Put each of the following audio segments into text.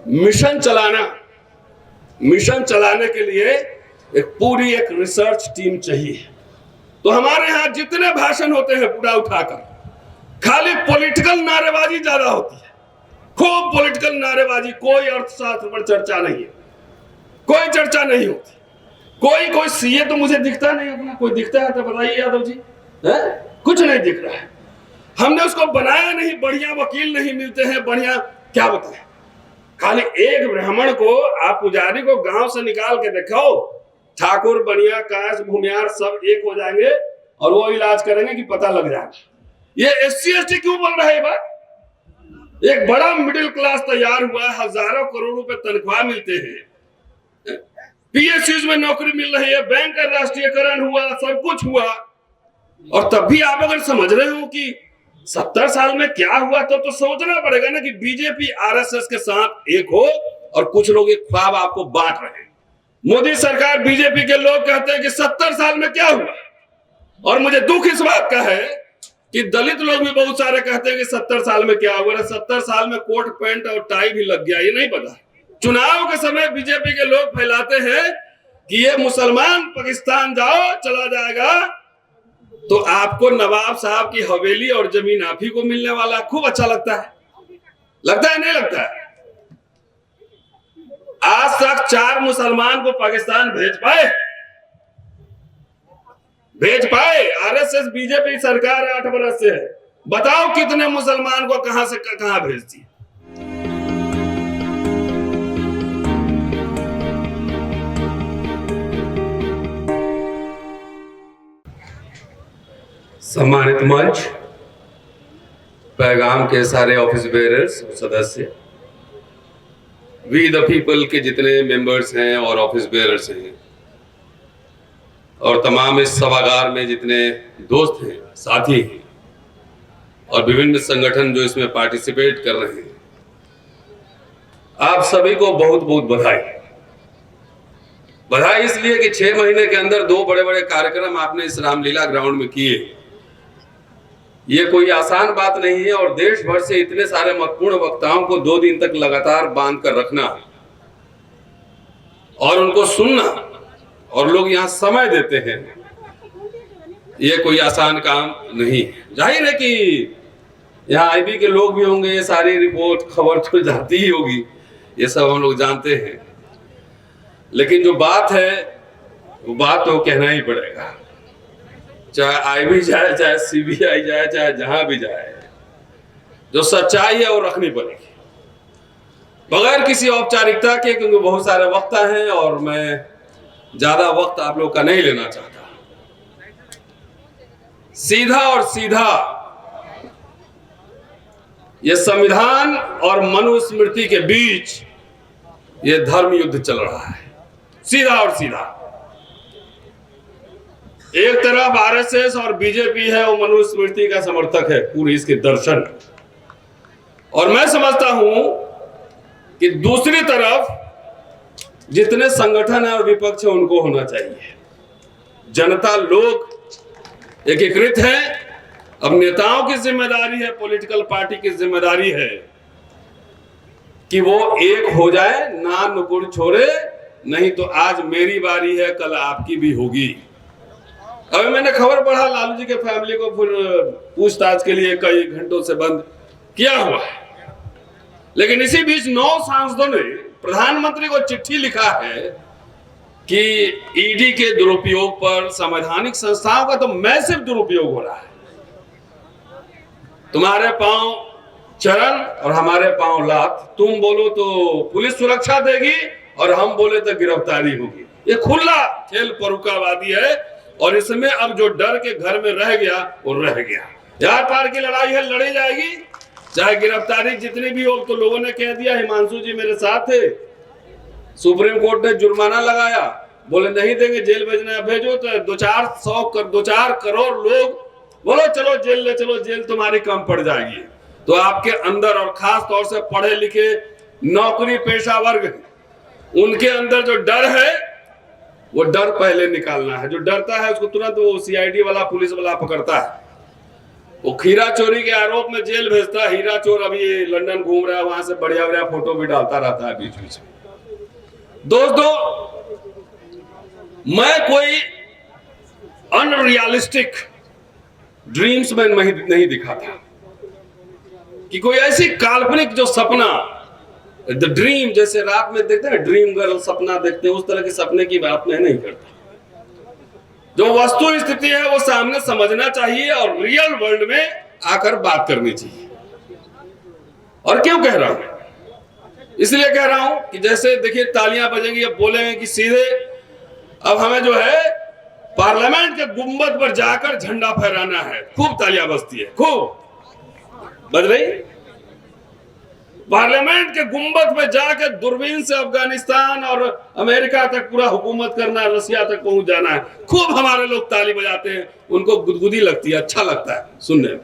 Mission चलाने के लिए एक रिसर्च टीम चाहिए। तो हमारे यहाँ जितने भाषण होते हैं पूरा उठाकर खाली पॉलिटिकल नारेबाजी ज्यादा होती है, खूब पॉलिटिकल नारेबाजी, कोई अर्थशास्त्र पर चर्चा नहीं है, कोई चर्चा नहीं होती। कोई सीए तो मुझे दिखता नहीं अपना, कोई दिखता है तो बताइए यादव जी, है? कुछ नहीं दिख रहा है। हमने उसको बनाया नहीं, बढ़िया वकील नहीं मिलते हैं, बढ़िया क्या बताएं। खाली एक ब्राह्मण को आप पुजारी को गांव से निकाल के देखो, ठाकुर बनिया काश भूमियार सब एक हो जाएंगे और वो इलाज करेंगे कि पता लग जाएगा। ये SC/ST क्यों बोल रहा है बात? एक बड़ा मिडिल क्लास तैयार हुआ, हजारों करोड़ रुपए तनख्वाह मिलते हैं, PSUs में नौकरी मिल रही है, बैंक का राष्ट्रीयकरण हुआ, सब कुछ हुआ, और तब भी आप अगर समझ रहे हो कि 70 साल में क्या हुआ तो सोचना पड़ेगा ना कि बीजेपी RSS के साथ एक हो और कुछ लोग एक ख्वाब आपको बांट रहे हैं। मोदी सरकार, बीजेपी के लोग कहते हैं कि 70 साल में क्या हुआ, और मुझे दुख इस बात का है कि दलित लोग भी बहुत सारे कहते हैं कि 70 साल में क्या हुआ। 70 साल में कोट पैंट और टाई भी लग गया, ये नहीं पता। चुनाव के समय बीजेपी के लोग फैलाते हैं कि ये मुसलमान पाकिस्तान जाओ चला जाएगा, तो आपको नवाब साहब की हवेली और जमीन आप ही को मिलने वाला। खूब अच्छा लगता है नहीं लगता है? आज तक 4 मुसलमान को पाकिस्तान भेज पाए? RSS बीजेपी सरकार 8 बरस से है, बताओ कितने मुसलमान को कहां से कहां भेजती है? सम्मानित मंच, पैगाम के सारे ऑफिस बेयरर्स, सदस्य, वी द पीपल के जितने मेंबर्स हैं और ऑफिस बेयरर्स हैं, और तमाम इस सभागार में जितने दोस्त हैं, साथी हैं, और विभिन्न संगठन जो इसमें पार्टिसिपेट कर रहे हैं, आप सभी को बहुत बहुत बधाई इसलिए कि 6 महीने के अंदर 2 बड़े बड़े कार्यक्रम आपने इस रामलीला ग्राउंड में किए। ये कोई आसान बात नहीं है, और देश भर से इतने सारे महत्वपूर्ण वक्ताओं को 2 दिन तक लगातार बांध कर रखना और उनको सुनना, और लोग यहाँ समय देते हैं, ये कोई आसान काम नहीं है। जाहिर है कि यहाँ IB के लोग भी होंगे, ये सारी रिपोर्ट खबर तो जाती ही होगी, ये सब हम लोग जानते हैं, लेकिन जो बात है वो बात तो कहना ही पड़ेगा। चाहे IB जाए, चाहे CBI जाए, चाहे जहां भी जाए, जो सच्चाई है वो रखनी पड़ेगी बगैर किसी औपचारिकता के, क्योंकि बहुत सारे वक्ता हैं और मैं ज्यादा वक्त आप लोग का नहीं लेना चाहता। सीधा ये संविधान और मनुस्मृति के बीच ये धर्म युद्ध चल रहा है, सीधा। एक तरफ RSS और बीजेपी है, वो मनुस्मृति का समर्थक है, पूरी इसके दर्शन, और मैं समझता हूं कि दूसरी तरफ जितने संगठन है और विपक्ष है उनको होना चाहिए। जनता लोग एकीकृत है, अब नेताओं की जिम्मेदारी है, पॉलिटिकल पार्टी की जिम्मेदारी है कि वो एक हो जाए, ना नुकुर छोड़े, नहीं तो आज मेरी बारी है, कल आपकी भी होगी। अभी मैंने खबर पढ़ा लालू जी के फैमिली को फिर पूछताछ के लिए कई घंटों से बंद किया हुआ है, लेकिन इसी बीच 9 सांसदों ने प्रधानमंत्री को चिट्ठी लिखा है कि ED के दुरुपयोग पर संवैधानिक संस्थाओं का तो मैसिव दुरुपयोग हो रहा है। तुम्हारे पांव चरण और हमारे पांव लात, तुम बोलो तो पुलिस सुरक्षा देगी और हम बोले तो गिरफ्तारी होगी। ये खुला खेल फर्रुखाबादी है, और इसमें अब जो डर के घर में रह गया वो रह गया। यार पार की लड़ाई है, लड़ी जाएगी, चाहे गिरफ्तारी जितनी भी हो। तो लोगों ने कह दिया, हिमांशु जी मेरे साथ थे, सुप्रीम कोर्ट ने जुर्माना लगाया, बोले नहीं देंगे, जेल भेजना भेजो, तो 2-4 करोड़ लोग बोलो चलो जेल ले चलो, जेल तुम्हारी कम पड़ जाएगी। तो आपके अंदर, और खास तौर से पढ़े लिखे नौकरी पेशा वर्ग, उनके अंदर जो डर है वो डर पहले निकालना है। जो डरता है उसको तुरंत वो CID वाला पुलिस वाला पकड़ता है, वो खीरा चोरी के आरोप में जेल भेजता, हीरा चोर अभी लंदन घूम रहा है, वहां से बढ़िया बढ़िया फोटो भी डालता रहता है बीच बीच में। दोस्तों, मैं कोई अनरियलिस्टिक ड्रीम्स में नहीं दिखाता कि कोई ऐसी काल्पनिक जो सपना, द ड्रीम, जैसे रात में देखते हैं ड्रीम गर्ल सपना देखते हैं, उस तरह के सपने की बात मैं नहीं करता। जो वस्तु स्थिति है वो सामने समझना चाहिए और रियल वर्ल्ड में आकर बात करनी चाहिए। और क्यों कह रहा हूं? इसलिए कह रहा हूं कि जैसे देखिए तालियां बजेंगी, अब बोलेंगे कि सीधे अब हमें जो है पार्लियामेंट के गुंबद पर जाकर झंडा फहराना है। खूब तालियां बजती है, खूब बज रही। पार्लियामेंट के गुंबद पे जाकर दूरबीन से अफगानिस्तान और अमेरिका तक पूरा हुकूमत करना, रसिया तक पहुंच जाना है। खूब हमारे लोग ताली बजाते हैं, उनको गुदगुदी लगती है, अच्छा लगता है सुनने में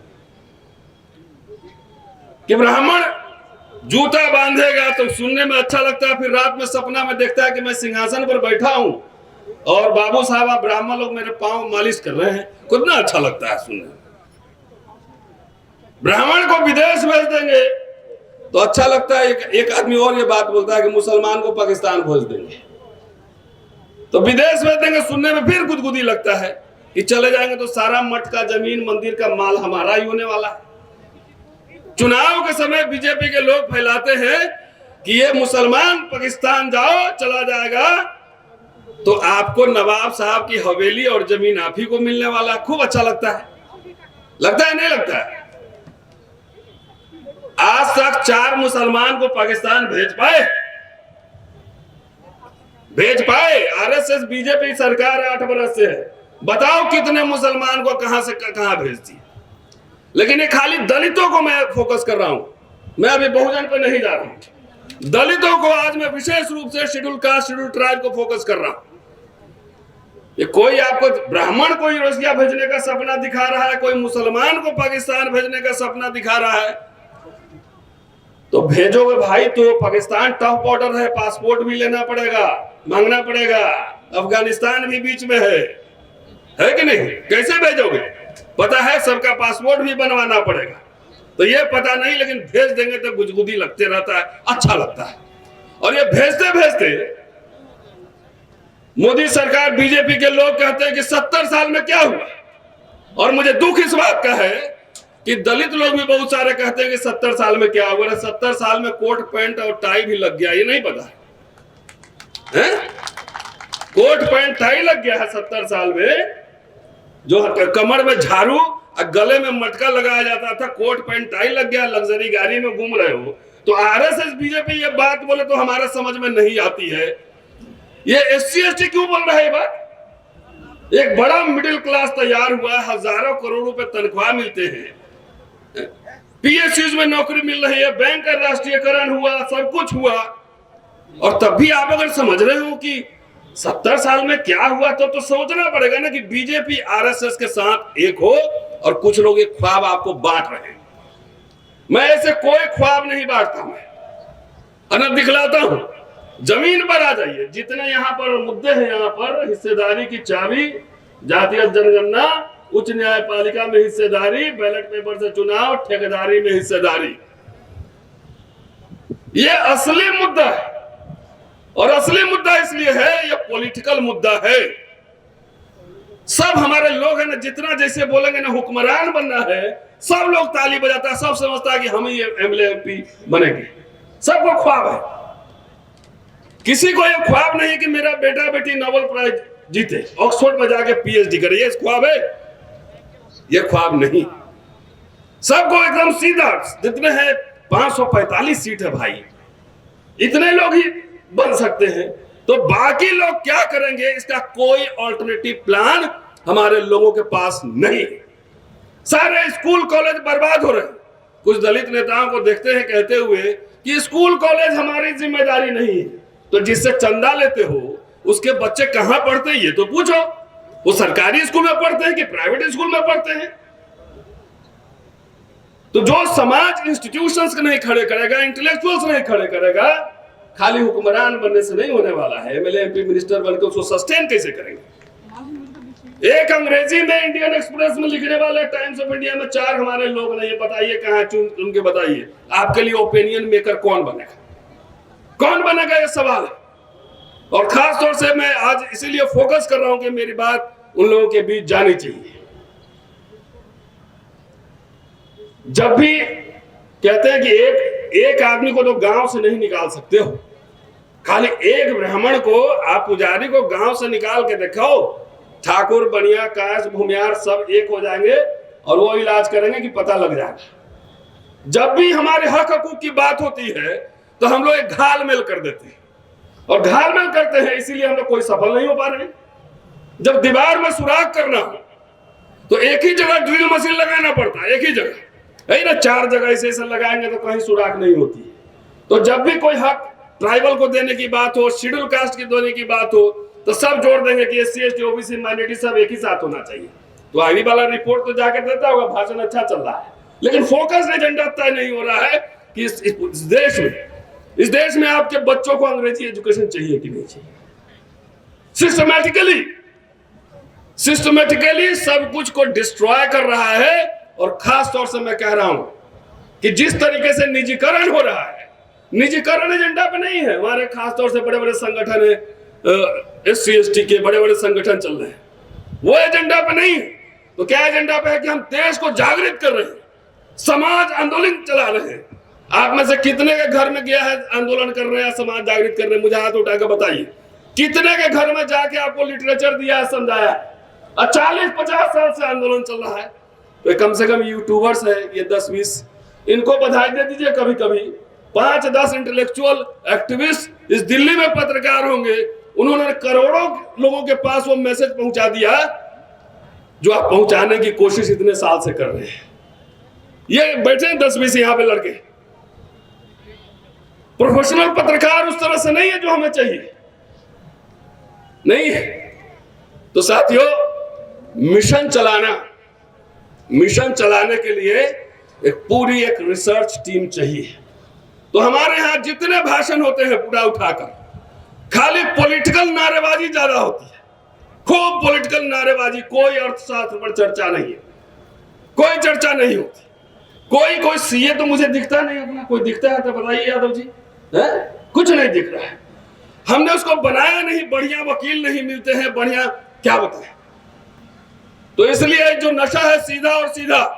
कि ब्राह्मण जूता बांधेगा तो सुनने में अच्छा लगता है। फिर रात में सपना में देखता है कि मैं सिंहासन पर बैठा हूं और बाबू साहब ब्राह्मण लोग मेरे पांव मालिश कर रहे हैं, कितना अच्छा लगता है सुनने में। ब्राह्मण को विदेश भेज देंगे तो अच्छा लगता है। एक आदमी और ये बात बोलता है कि मुसलमान को पाकिस्तान भेज देंगे तो विदेश भेज देंगे, सुनने में फिर गुदगुदी लगता है कि चले जाएंगे तो सारा मठ का जमीन मंदिर का माल हमारा ही होने वाला है। चुनाव के समय बीजेपी के लोग फैलाते हैं कि ये मुसलमान पाकिस्तान जाओ चला जाएगा तो आपको नवाब साहब की हवेली और जमीन आप ही को मिलने वाला। खूब अच्छा लगता है, लगता है नहीं लगता है? आज तक 4 मुसलमान को पाकिस्तान भेज पाए? आरएसएस बीजेपी सरकार 8 बरस से है, बताओ कितने मुसलमान को कहां से कहां भेजती है। लेकिन ये खाली दलितों को मैं फोकस कर रहा हूं, मैं अभी बहुजन पे नहीं जा रहा हूं। दलितों को आज मैं विशेष रूप से शेड्यूल कास्ट शेड्यूल ट्राइब को फोकस कर रहा हूं। ये कोई आपको ब्राह्मण को रसिया भेजने का सपना दिखा रहा है, कोई मुसलमान को पाकिस्तान भेजने का सपना दिखा रहा है, तो भेजोगे भाई तो पाकिस्तान टफ बॉर्डर है, पासपोर्ट भी लेना पड़ेगा, मांगना पड़ेगा, अफगानिस्तान भी बीच में है कि नहीं? कैसे भेजोगे? पता है सबका पासपोर्ट भी बनवाना पड़ेगा, तो ये पता नहीं, लेकिन भेज देंगे तो गुदगुदी लगते रहता है, अच्छा लगता है। और ये भेजते भेजते मोदी सरकार बीजेपी के लोग कहते हैं कि 70 साल में क्या हुआ। और मुझे दुख इस बात का है कि दलित लोग भी बहुत सारे कहते हैं कि 70 साल में क्या हुआ। 70 साल में कोट पैंट और टाई भी लग गया, ये नहीं पता है? कोट पैंट टाई लग गया है 70 साल में। जो कमर में झाड़ू और गले में मटका लगाया जाता था, कोट पैंट टाई लग गया, लग्जरी गाड़ी में घूम रहे हो। तो आरएसएस बीजेपी ये बात बोले तो हमारे समझ में नहीं आती है। ये SC ST क्यों बोल रहा है ये बात? एक बड़ा मिडिल क्लास तैयार हुआ, हजारों करोड़ रुपए तनख्वाह मिलते हैं, PSUs में नौकरी मिल रही है, बैंक का राष्ट्रीयकरण हुआ, सब कुछ हुआ, और तब भी आप अगर समझ रहे हो कि 70 साल में क्या हुआ तो सोचना पड़ेगा ना कि बीजेपी आरएसएस के साथ एक हो और कुछ लोग एक ख्वाब आपको बांट रहे हैं। मैं ऐसे कोई ख्वाब नहीं बांटता, मैं अनंत दिखलाता हूं। जमीन पर आ जाइए, जितने यहाँ पर मुद्दे हैं, यहाँ पर हिस्सेदारी की चाबी, जातीय जनगणना, उच्च न्यायपालिका में हिस्सेदारी, बैलेट पेपर से चुनाव, ठेकेदारी में हिस्सेदारी, ये असली मुद्दा है। और असली मुद्दा इसलिए है, ये पॉलिटिकल मुद्दा है। सब हमारे लोग हैं ना, जितना जैसे बोलेंगे ना हुक्मरान बनना है, सब लोग ताली बजाता है, सब समझता है कि हम ही MLA MP बनेंगे। सबको ख्वाब है, किसी को ये ख्वाब नहीं कि मेरा बेटा बेटी नोबेल प्राइज जीते, ऑक्सफोर्ड में जाके PhD करे। ये ख्वाब है? ये ख्वाब नहीं। सबको एकदम सीधा, जितने हैं 545 सीट है भाई, इतने लोग ही बन सकते हैं, तो बाकी लोग क्या करेंगे, इसका कोई ऑल्टरनेटिव प्लान हमारे लोगों के पास नहीं। सारे स्कूल कॉलेज बर्बाद हो रहे हैं। कुछ दलित नेताओं को देखते हैं कहते हुए कि स्कूल कॉलेज हमारी जिम्मेदारी नहीं है, तो जिससे चंदा लेते हो उसके बच्चे कहां पढ़ते हैं ये तो पूछो। वो सरकारी स्कूल में पढ़ते हैं कि प्राइवेट स्कूल में पढ़ते हैं? तो जो समाज इंस्टीट्यूशंस को नहीं खड़े करेगा, इंटेलेक्चुअल्स नहीं खड़े करेगा, खाली हुक्मरान बनने से नहीं होने वाला है। MLA MP मिनिस्टर बनकर उसको सस्टेन कैसे करेंगे? एक अंग्रेजी में इंडियन एक्सप्रेस में लिखने वाले टाइम्स ऑफ इंडिया में 4 हमारे लोग नहीं है। बताइए कहां चुन के बताइए, आपके लिए ओपिनियन मेकर कौन बनेगा, कौन बनेगा, ये सवाल है। और खास तौर से मैं आज इसीलिए फोकस कर रहा हूं कि मेरी बात उन लोगों के बीच जानी चाहिए। जब भी कहते हैं कि एक आदमी को तो गांव से नहीं निकाल सकते हो, खाली एक ब्राह्मण को आप पुजारी को गांव से निकाल के देखो, ठाकुर बनिया काश भूमियार सब एक हो जाएंगे और वो इलाज करेंगे कि पता लग जाएगा। जब भी हमारे हक हकूक की बात होती है तो हम लोग एक घालमेल कर देते हैं, और घालमेल करते हैं इसीलिए हम लोग कोई सफल नहीं हो पा रहे। जब दीवार में सुराख करना हो तो एक ही जगह ड्रिल मशीन लगाना पड़ता है, एक ही जगह, यही ना 4 जगह ऐसे लगाएंगे तो कहीं सुराख नहीं होती है। तो जब भी कोई हक ट्राइबल को देने की बात हो, शेड्यूल कास्ट की देने की बात हो, तो सब जोड़ देंगे कि SC ST OBC माइनॉरिटी सब एक ही साथ होना चाहिए। तो आगे वाला रिपोर्ट तो जाके देता होगा, भाषण अच्छा चल रहा है, लेकिन फोकस एजेंडा तय नहीं हो रहा है कि इस देश में आपके बच्चों को अंग्रेजी एजुकेशन चाहिए कि नहीं चाहिए। सिस्टमेटिकली सब कुछ को डिस्ट्रॉय कर रहा है। और खास तौर से मैं कह रहा हूं कि जिस तरीके से निजीकरण हो रहा है, निजीकरण एजेंडा पे नहीं है। हमारे खास तौर से बड़े बड़े संगठन है, SC ST के बड़े बड़े संगठन चल रहे हैं, वो एजेंडा पे नहीं है। तो क्या एजेंडा पे है कि हम देश को जागृत कर रहे हैं, समाज आंदोलन चला रहे हैं। आप में से कितने के घर में गया है आंदोलन कर रहे हैं, समाज जागृत कर रहे हैं? मुझे हाथ उठाकर बताइए, कितने के घर में जाके आपको लिटरेचर दिया है, समझाया? 40-50 साल से आंदोलन चल रहा है। तो कम से कम यूट्यूबर्स है ये 10-20, इनको बधाई दे दीजिए। कभी कभी 5-10 इंटेलेक्चुअल एक्टिविस्ट इस दिल्ली में पत्रकार होंगे, उन्होंने करोड़ों लोगों के पास वो मैसेज पहुंचा दिया जो आप पहुंचाने की कोशिश इतने साल से कर रहे हैं। ये बैठे 10-20 यहां पे लड़के, प्रोफेशनल पत्रकार उस तरह से नहीं है जो हमें चाहिए, नहीं है। तो साथियों, मिशन चलाने के लिए पूरी एक रिसर्च टीम चाहिए। तो हमारे यहां जितने भाषण होते हैं पूरा उठाकर, खाली पॉलिटिकल नारेबाजी ज्यादा होती है, खूब पॉलिटिकल नारेबाजी, कोई अर्थशास्त्र पर चर्चा नहीं है, कोई चर्चा नहीं होती। कोई सीए तो मुझे दिखता नहीं अपना, कोई दिखता है तो बताइए यादव जी, है? कुछ नहीं दिख रहा है। हमने उसको बनाया नहीं, बढ़िया वकील नहीं मिलते हैं, बढ़िया क्या बताएं। तो इसलिए जो नशा है सीधा और सीधा,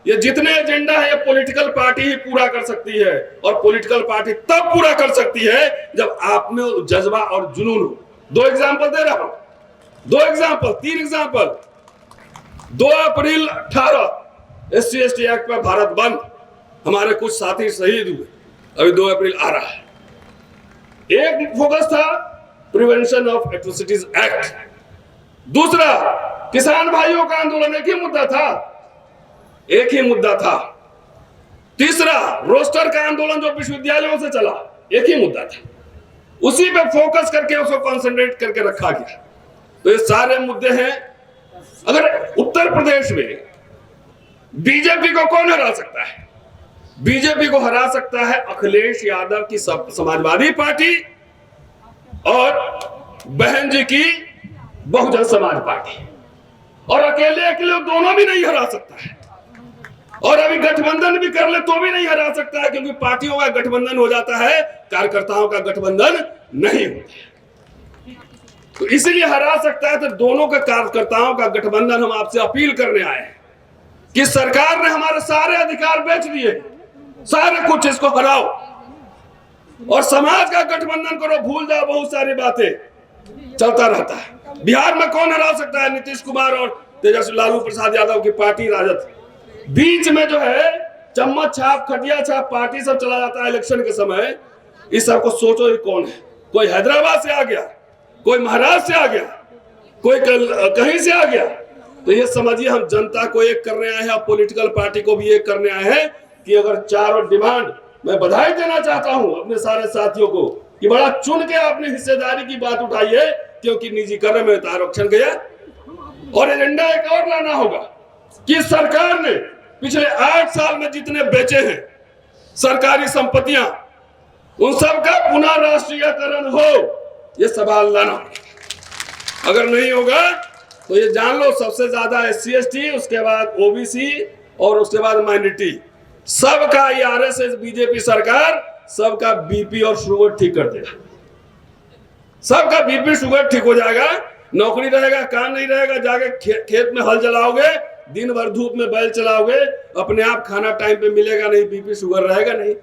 ये जितने एजेंडा है ये पॉलिटिकल पार्टी ही पूरा कर सकती है। और पॉलिटिकल पार्टी तब पूरा कर सकती है जब आप में जज्बा और जुनून हो। 2 एग्जांपल दे रहा हूं, 3 एग्जांपल। 2 अप्रैल 18 SC ST एक्ट पर भारत बंद, हमारे कुछ साथी शहीद हुए, अभी 2 अप्रैल आ रहा है। एक फोकस था प्रिवेंशन ऑफ एट्रोसिटीज एक्ट, दूसरा किसान भाइयों का आंदोलन, एक ही मुद्दा था। तीसरा रोस्टर का आंदोलन जो विश्वविद्यालयों से चला, एक ही मुद्दा था, उसी पे फोकस करके उसको कंसंट्रेट करके रखा गया। तो ये सारे मुद्दे हैं। अगर उत्तर प्रदेश में बीजेपी को कौन हरा सकता है? बीजेपी को हरा सकता है अखिलेश यादव की समाजवादी पार्टी और बहन जी की बहुजन समाज पार्टी, और अकेले दोनों भी नहीं हरा सकता है। और अभी गठबंधन भी कर ले तो भी नहीं हरा सकता है, क्योंकि पार्टियों का गठबंधन हो जाता है, कार्यकर्ताओं का गठबंधन नहीं होता। तो इसीलिए हरा सकता है। तो दोनों के कार्यकर्ताओं का गठबंधन हम आपसे अपील करने आए हैं कि सरकार ने हमारे सारे अधिकार बेच दिए, सारे कुछ, इसको हराओ और समाज का गठबंधन करो, भूल जाओ बहुत सारी बातें चलता रहता है। बिहार में कौन हरा सकता है? नीतीश कुमार और तेजस्वी लालू प्रसाद यादव की पार्टी राजद। बीच में जो है चम्मच छाप, खटिया छाप पार्टी सब चला जाता है इलेक्शन के समय। इस सबको सोचो ये कौन है? कोई हैदराबाद से आ गया, कोई महाराष्ट्र से आ गया, कोई कहीं से आ गया। तो ये समझिए हम जनता को एक करने आए हैं, पॉलिटिकल पार्टी को भी एक करने आए हैं कि अगर 4 डिमांड, मैं बधाई देना चाहता हूं अपने सारे साथियों को कि बड़ा चुन के आपने हिस्सेदारी की बात उठाई है, क्योंकि निजीकरण में आरक्षण गया। और एजेंडा एक और लाना होगा कि सरकार ने पिछले 8 साल में जितने बेचे हैं सरकारी संपत्तियां, उन सब का पुनः राष्ट्रीयकरण हो, ये सवाल लाना। अगर नहीं होगा तो ये जान लो, सबसे ज्यादा SC ST, उसके बाद OBC और उसके बाद माइनॉरिटी, सबका ये RSS बीजेपी सरकार सबका BP और शुगर ठीक कर देगा। सबका BP शुगर ठीक हो जाएगा, नौकरी रहेगा, काम नहीं रहेगा, जाके खेत में हल चलाओगे, दिन भर धूप में बैल चलाओगे, अपने आप खाना टाइम पे मिलेगा नहीं, BP शुगर रहेगा नहीं।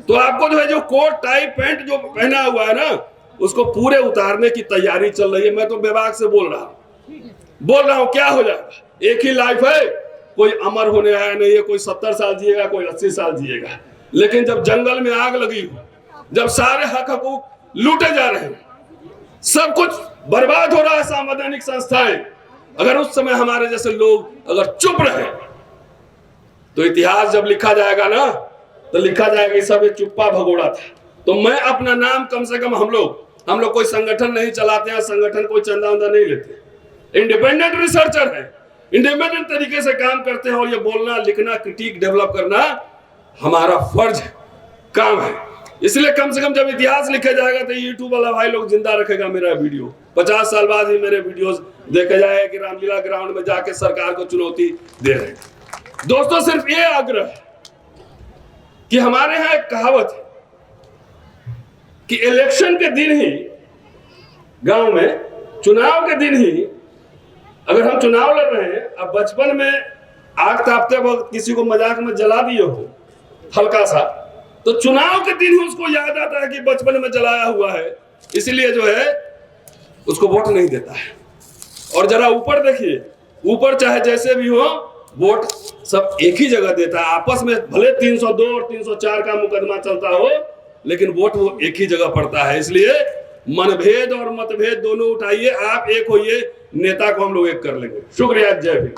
तो आपको जो है, जो कोट टाई पैंट जो पहना हुआ है ना, उसको पूरे उतारने की तैयारी चल रही है। मैं तो विभाग से बोल रहा हूं क्या हो जाएगा, एक ही लाइफ है, कोई अमर होने आया नहीं है, कोई 70 साल जिएगा, कोई 80 साल जिएगा। लेकिन जब जंगल में आग लगी हो, जब सारे हक हकूक लूटे जा रहे हैं, सब कुछ बर्बाद हो रहा है, संवैधानिक संस्थाएं, अगर उस समय हमारे जैसे लोग अगर चुप रहे, तो इतिहास जब लिखा जाएगा ना, तो लिखा जाएगा सब ये चुप्पा भगोड़ा था। तो मैं अपना नाम, कम से कम हम लोग कोई संगठन नहीं चलाते हैं, संगठन कोई चंदा वंदा नहीं लेते, इंडिपेंडेंट रिसर्चर है, इंडिपेंडेंट तरीके से काम करते हैं। और ये बोलना, लिखना, क्रिटिक डेवलप करना हमारा फर्ज है, काम है। इसलिए कम से कम जब इतिहास लिखा जाएगा तो यूट्यूब वाला भाई लोग जिंदा रखेगा मेरा वीडियो, 50 साल बाद ही मेरे वीडियोस देखे जाए कि रामलीला ग्राउंड में जाके सरकार को चुनौती दे रहे हैं। दोस्तों, सिर्फ ये आग्रह है कि हमारे यहाँ एक कहावत है कि इलेक्शन के दिन ही, गांव में चुनाव के दिन ही, अगर हम चुनाव लड़ रहे हैं, अब बचपन में आग तापते वक्त किसी को मजाक में जला दिए हो हल्का सा, तो चुनाव के दिन ही उसको याद आता है कि बचपन में जलाया हुआ है, इसलिए जो है उसको वोट नहीं देता है। और जरा ऊपर देखिए, ऊपर चाहे जैसे भी हो, वोट सब एक ही जगह देता है, आपस में भले 302 और 304 का मुकदमा चलता हो, लेकिन वोट वो एक ही जगह पड़ता है। इसलिए मनभेद और मतभेद दोनों उठाइए, आप एक होइए, नेता को हम लोग एक कर लेंगे। शुक्रिया, जय भीम।